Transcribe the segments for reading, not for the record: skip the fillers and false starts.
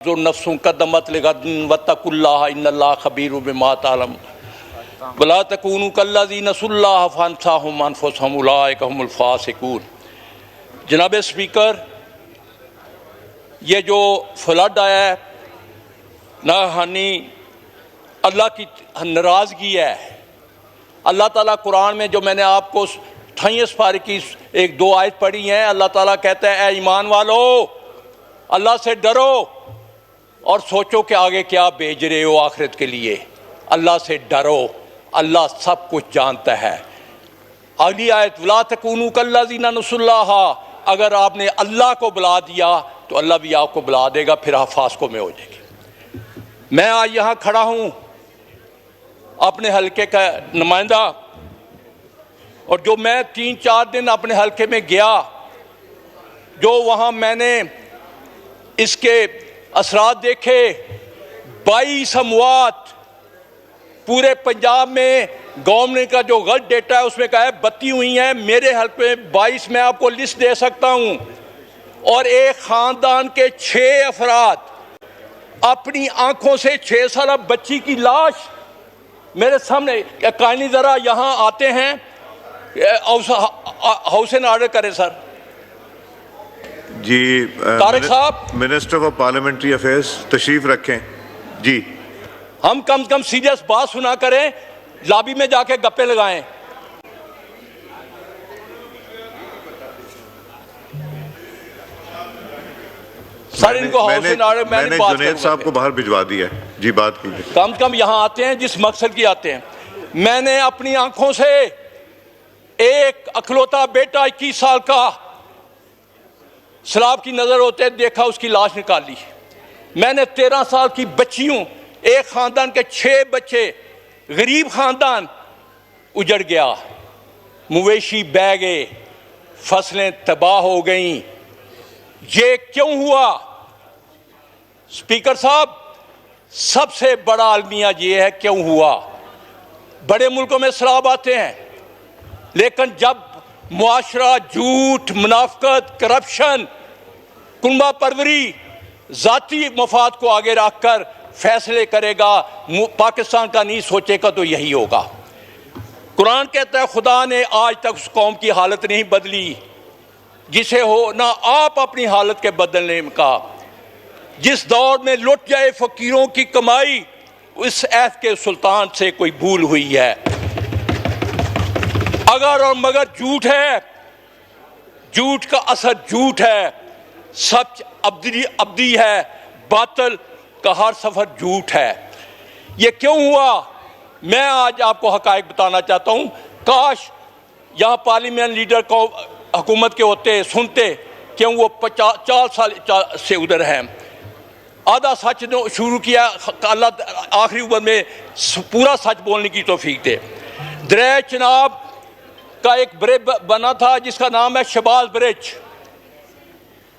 जो नफ्सों कदमत लिगदन वत्तकुल्लाह इन्नल्लाह खबीरुम बिमा तालम वला तकूनु कल्लज़ी नसुल्लाह फअनसाहुम अनफुसहुम उलाइका हुमुल फासिकून। जनाब स्पीकर, ये जो फ्लड आया है नाहानी अल्लाह की नाराज़गी है। अल्लाह ताला कुरान में जो मैंने आपको 28 पारे की एक दो आयत पढ़ी हैं, अल्लाह ताला कहता है, ए ईमान वालो, अल्लाह से डरो और सोचो कि आगे क्या भेज रहे हो आखिरत के लिए। अल्लाह से डरो, अल्लाह सब कुछ जानता है। अगली आयत, वला तकूनु कल्लज़ीना नसुल्लाह, अगर आपने अल्लाह को बुला दिया तो अल्लाह भी आपको बुला देगा, फिर आप फास्को में हो जाएगी। मैं आज यहाँ खड़ा हूँ अपने हलके का नुमाइंदा, और जो मैं 3-4 दिन अपने हलके में गया, जो वहाँ मैंने इसके असरात देखे, 22 अमवात पूरे पंजाब में गवर्नमेंट का जो गलत डेटा है उसमें कहा है 32 हुई हैं। मेरे हल्के में 22 मैं आपको लिस्ट दे सकता हूँ। और एक ख़ानदान के 6 अफराद अपनी आंखों से 6 साल बच्ची की लाश मेरे सामने, काइंडली ज़रा यहाँ आते हैं, हाउस एंड ऑर्डर करें सर जी। तारिक साहब, मिनिस्टर फॉर पार्लियामेंट्री अफेयर्स तशरीफ रखें जी। हम कम से कम सीरियस बात सुना करें, लॉबी में जाके गप्पे लगाएं। सर इनको हाउस एंड ऑर्डर मैंने जुनैद साहब को बाहर भिजवा दिया है जी, बात कीजिए। कम से कम यहाँ आते हैं जिस मकसद की आते हैं। मैंने अपनी आंखों से एक अखलौता बेटा 21 साल का सैलाब की नजर होते देखा, उसकी लाश निकाली। मैंने 13 साल की बच्चियों, एक खानदान के 6 बच्चे, गरीब खानदान उजड़ गया, मवेशी बह गए, फसलें तबाह हो गईं। ये क्यों हुआ? स्पीकर साहब, सबसे बड़ा अलमिया ये है क्यों हुआ। बड़े मुल्कों में सैलाब आते हैं, लेकिन जब मुआशरा झूठ, मुनाफकत, करप्शन, कुंबा परवरी, जाती मफाद को आगे रखकर फैसले करेगा, पाकिस्तान का नहीं सोचेगा, तो यही होगा। कुरान कहता है, खुदा ने आज तक उस कौम की हालत नहीं बदली जिसे हो ना आप अपनी हालत के बदलने का। जिस दौर में लुट जाए फकीरों की कमाई, उस ऐत के सुल्तान से कोई भूल हुई है। अगर और मगर झूठ है, झूठ का असर झूठ है, सच अब्दी है, बातिल का हर सफर झूठ है। ये क्यों हुआ? मैं आज आपको हकायक बताना चाहता हूँ। काश यहाँ पार्लियामेंट लीडर को हुकूमत के होते, सुनते, क्यों वो 4 साल से उधर हैं। आधा सच शुरू किया, अल्लाह आखिरी उम्र में पूरा सच बोलने की तौफीक दे। दरिया चनाब का एक ब्रिज बना था जिसका नाम है शबाज ब्रिज।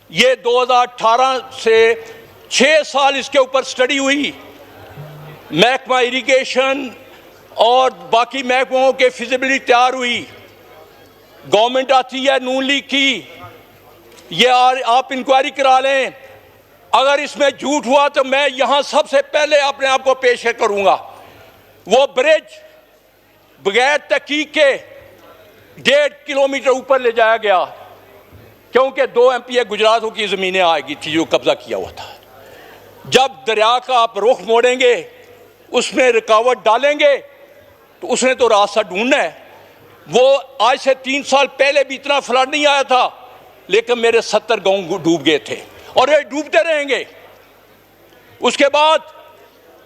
ये 2018 से 6 साल इसके ऊपर स्टडी हुई। महकमा इरिगेशन और बाकी महकमों के फिजिबिलिटी तैयार हुई। गवर्नमेंट आती है नून लीग की, ये आप इंक्वायरी करा लें। अगर इसमें झूठ हुआ तो मैं यहाँ सबसे पहले अपने आप को पेश करूँगा। वो ब्रिज बगैर तहकीक के 1.5 किलोमीटर ऊपर ले जाया गया, क्योंकि 2 MPA गुजरातों की ज़मीनें आएगी थी जो कब्जा किया हुआ था। जब दरिया का आप रुख मोड़ेंगे, उसमें रुकावट डालेंगे, तो उसने तो रास्ता ढूंढना है। वो आज से 3 साल पहले भी इतना फ्लड नहीं आया था, लेकिन मेरे 70 गांव डूब गए थे और ये डूबते रहेंगे। उसके बाद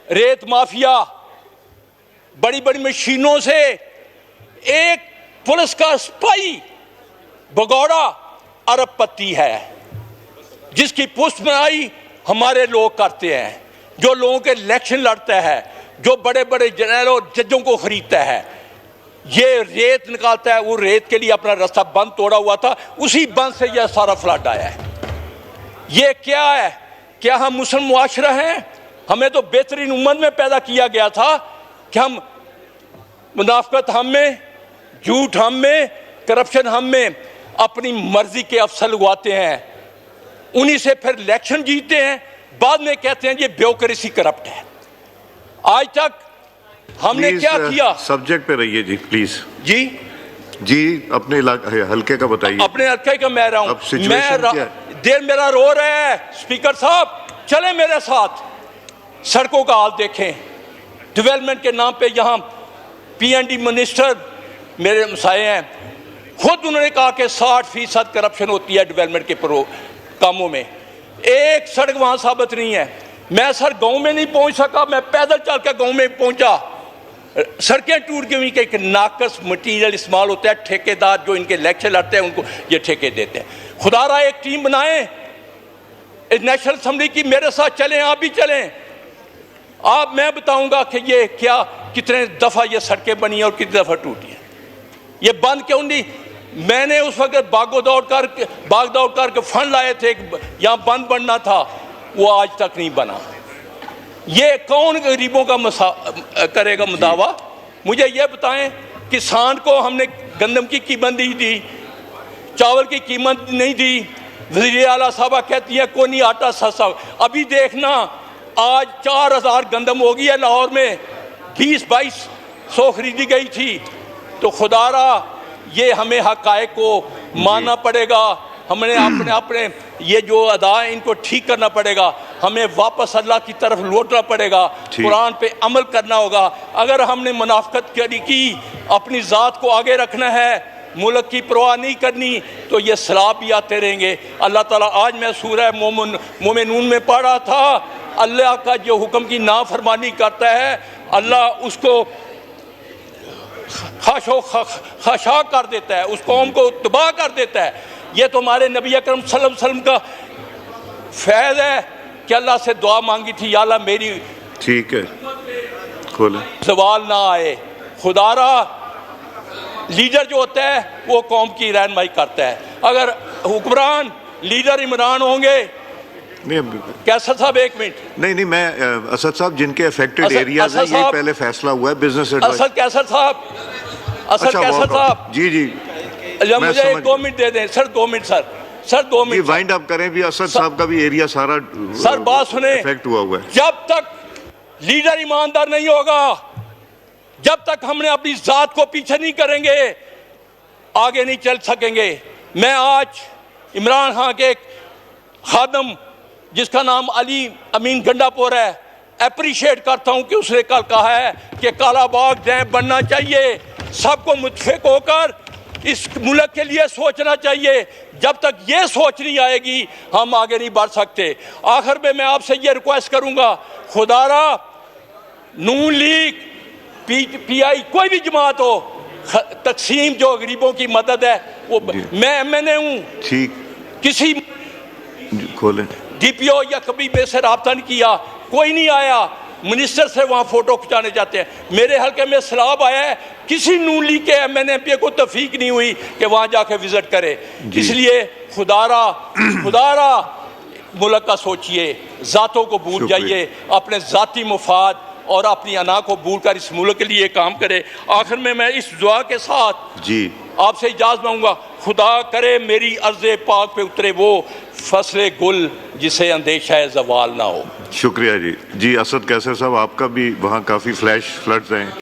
रेत माफिया बड़ी बड़ी मशीनों से, एक पुलिस का स्पाई भगौड़ा अरबपति है जिसकी पुष्ट बनाई हमारे लोग करते हैं, जो लोगों के इलेक्शन लड़ता है, जो बड़े बड़े जनरल और जजों को खरीदता है, ये रेत निकालता है। वो रेत के लिए अपना रास्ता बंद तोड़ा हुआ था, उसी बंद से यह सारा फ्लड आया है। ये क्या है? क्या हम मुस्लिम मुआशरा हैं? हमें तो बेहतरीन उम्र में पैदा किया गया था कि हम मुनाफकत हम में, झूठ हम में, करप्शन हम में, अपनी मर्जी के अफसर लगवाते हैं, उन्हीं से फिर इलेक्शन जीतते हैं। बाद में कहते हैं ये ब्यूरोक्रेसी करप्ट है। आज तक हमने क्या किया? सब्जेक्ट पे रहिए जी प्लीज। जी अपने हल्के का बताइए। अपने हल्के का मैं रहा अब हूं। सिचुएशन क्या है? देर मेरा रो रहा है। स्पीकर साहब चले मेरे साथ, सड़कों का हाल देखें। डेवलपमेंट के नाम पे यहाँ P&D मिनिस्टर मेरे मसाए हैं, खुद उन्होंने कहा कि 60% करप्शन होती है डेवलपमेंट के कामों में। एक सड़क वहाँ साबित नहीं है। मैं सर गांव में नहीं पहुँच सका, मैं पैदल चल के गांव में पहुँचा। सड़कें टूट गई, कि एक नाकस मटीरियल इस्तेमाल होता है। ठेकेदार जो इनके इलेक्शन लड़ते हैं उनको ये ठेके देते हैं। खुदारा एक टीम बनाए नेशनल असेंबली की, मेरे साथ चलें, आप भी चलें। आप मैं बताऊंगा कि ये क्या कितने दफ़ा ये सड़कें बनी हैं और कितनी दफ़ा टूटी हैं। ये बंद क्यों नहीं? मैंने उस वक्त भाग दौड़ कर फंड लाए थे, यहाँ बंद बनना था, वो आज तक नहीं बना। ये कौन गरीबों का करेगा मुदावा? मुझे ये बताएं, किसान को हमने गंदम की कीमत नहीं दी, चावल की कीमत नहीं दी। वज़ीर आला साहबा कहती है कोई नहीं आटा सस्ता। अभी देखना आज 4000 गंदम हो गई है लाहौर में, 20-2200 खरीदी गई थी। तो खुदारा ये हमें हक़ाइक़ को मानना पड़ेगा। हमने अपने ये जो अदा है इनको ठीक करना पड़ेगा। हमें वापस अल्लाह की तरफ लौटना पड़ेगा, कुरान पे अमल करना होगा। अगर हमने मुनाफिकत की, अपनी ज़ात को आगे रखना है, मुल्क की परवाह नहीं करनी, तो ये सलाब भी आते रहेंगे। अल्लाह ताला, आज मैं सूरह मोमिनून में पढ़ रहा था, अल्लाह का जो हुक्म की नाफरमानी करता है अल्लाह उसको खाशा कर देता है, उस कौम को तबाह कर देता है। ये तो हमारे नबी अकरम सल्लल्लाहु अलैहि वसल्लम का फैज़ है कि अल्लाह से दुआ मांगी थी, या अल्लाह मेरी ठीक है खोले सवाल ना आए। खुदारा लीडर जो होता है वो कौम की रहनुमाई करता है। अगर हुक्मरान लीडर इमरान होंगे, कैसर साहब एक मिनट। नहीं मैं असद साहब, जिनके अफेक्टेड एरियाज हैं, ये पहले फैसला हुआ है बिजनेस एडवाइस। असद कैसर साहब, जी मुझे 2 मिनट दे दें sir. 2 minute sir 2 minute wind up करें भी। असद साहब का भी एरिया सारा सर बात सुने, इफेक्ट हुआ है। जब तक लीडर ईमानदार नहीं होगा, जब तक हमने अपनी जात को पीछे नहीं करेंगे, आगे नहीं चल सकेंगे। मैं आज इमरान खान के एक खादम जिसका नाम अली अमीन गंडापुर है, अप्रिशिएट करता हूं कि उसने कल कहा है कि कालाबाग डैम बनना चाहिए। सबको मुत्फिक होकर इस मुल्क के लिए सोचना चाहिए। जब तक ये सोच नहीं आएगी हम आगे नहीं बढ़ सकते। आखिर में मैं आपसे ये रिक्वेस्ट करूंगा, खुदारा नून लीग PI कोई भी जमात हो, तकसीम जो गरीबों की मदद है वो मैं MNA हूँ, ठीक किसी खोलें DPO या कभी मेरे से रब्ता नहीं किया, कोई नहीं आया। मिनिस्टर से वहाँ फोटो खिंचाने जाते हैं। मेरे हल्के में सलाब आया है, किसी नून लीग के MNA MP को तफीक नहीं हुई कि वहाँ जाके विजिट करे। इसलिए खुदारा मुल्क का सोचिए, ज़ातों को भूल जाइए, अपने ज़ाती मुफाद और अपनी अना को भूल कर इस मुल्क के लिए काम करे। आखिर में मैं इस दुआ के साथ जी आपसे इजाज़त मांगूंगा, खुदा करे मेरी अर्ज़े पाक पे उतरे वो फसले गुल जिसे अंदेशा है ज़वाल ना हो। शुक्रिया जी। असद कैसर साहब, आपका भी वहाँ काफ़ी फ्लैश फ्लड्स हैं।